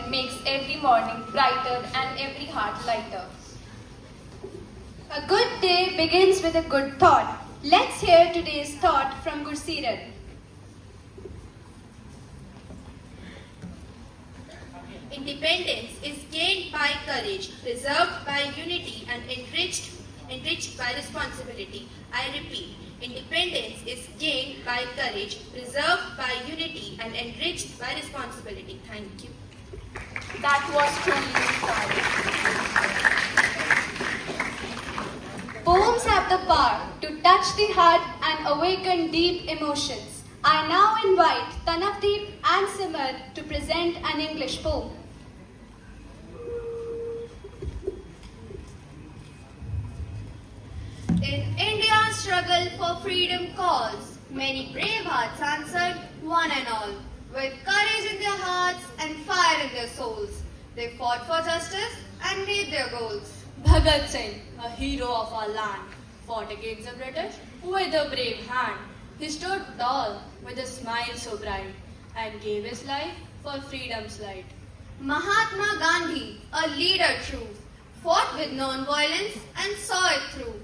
makes every morning brighter and every heart lighter. A good day begins with a good thought. Let's hear today's thought from Gursiran. Independence is gained by courage, preserved by unity, and enriched by responsibility. I repeat, independence is gained by courage, preserved by unity, and enriched by responsibility. Thank you. That was truly inspiring. Poems have the power to touch the heart and awaken deep emotions. I now invite Tanavdeep and Simar to present an English poem. In India's struggle for freedom calls, many brave hearts answered, one and all. With courage in their hearts and fire in their souls, they fought for justice and made their goals. Bhagat Singh, a hero of our land, fought against the British with a brave hand. He stood tall with a smile so bright and gave his life for freedom's light. Mahatma Gandhi, a leader true, fought with non-violence and saw it through.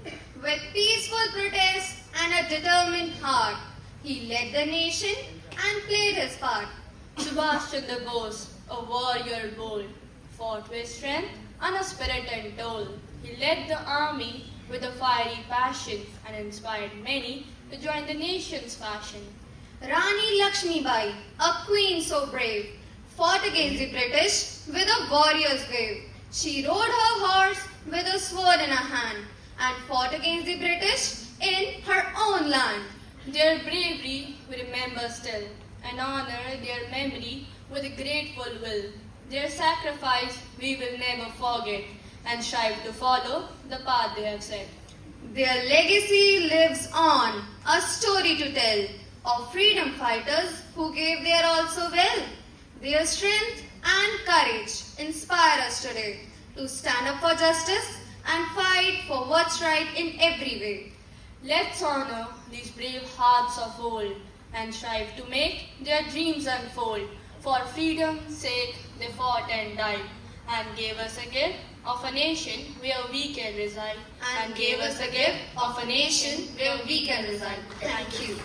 With peaceful protest and a determined heart, he led the nation and played his part. Subhash Chandra Bose, a warrior bold, fought with strength and a spirit untold. He led the army with a fiery passion and inspired many to join the nation's fashion. Rani Lakshmibai, a queen so brave, fought against the British with a warrior's wave. She rode her horse with a sword in her hand and fought against the British in her own land. Their bravery we remember still and honor their memory with a grateful will. Their sacrifice we will never forget and strive to follow the path they have set. Their legacy lives on, a story to tell of freedom fighters who gave their all so well. Their strength and courage inspire us today to stand up for justice and fight for what's right in every way. Let's honor these brave hearts of old and strive to make their dreams unfold. For freedom's sake they fought and died and gave us a gift of a nation where we can reside. And gave us a gift of a nation where we can reside. Thank you.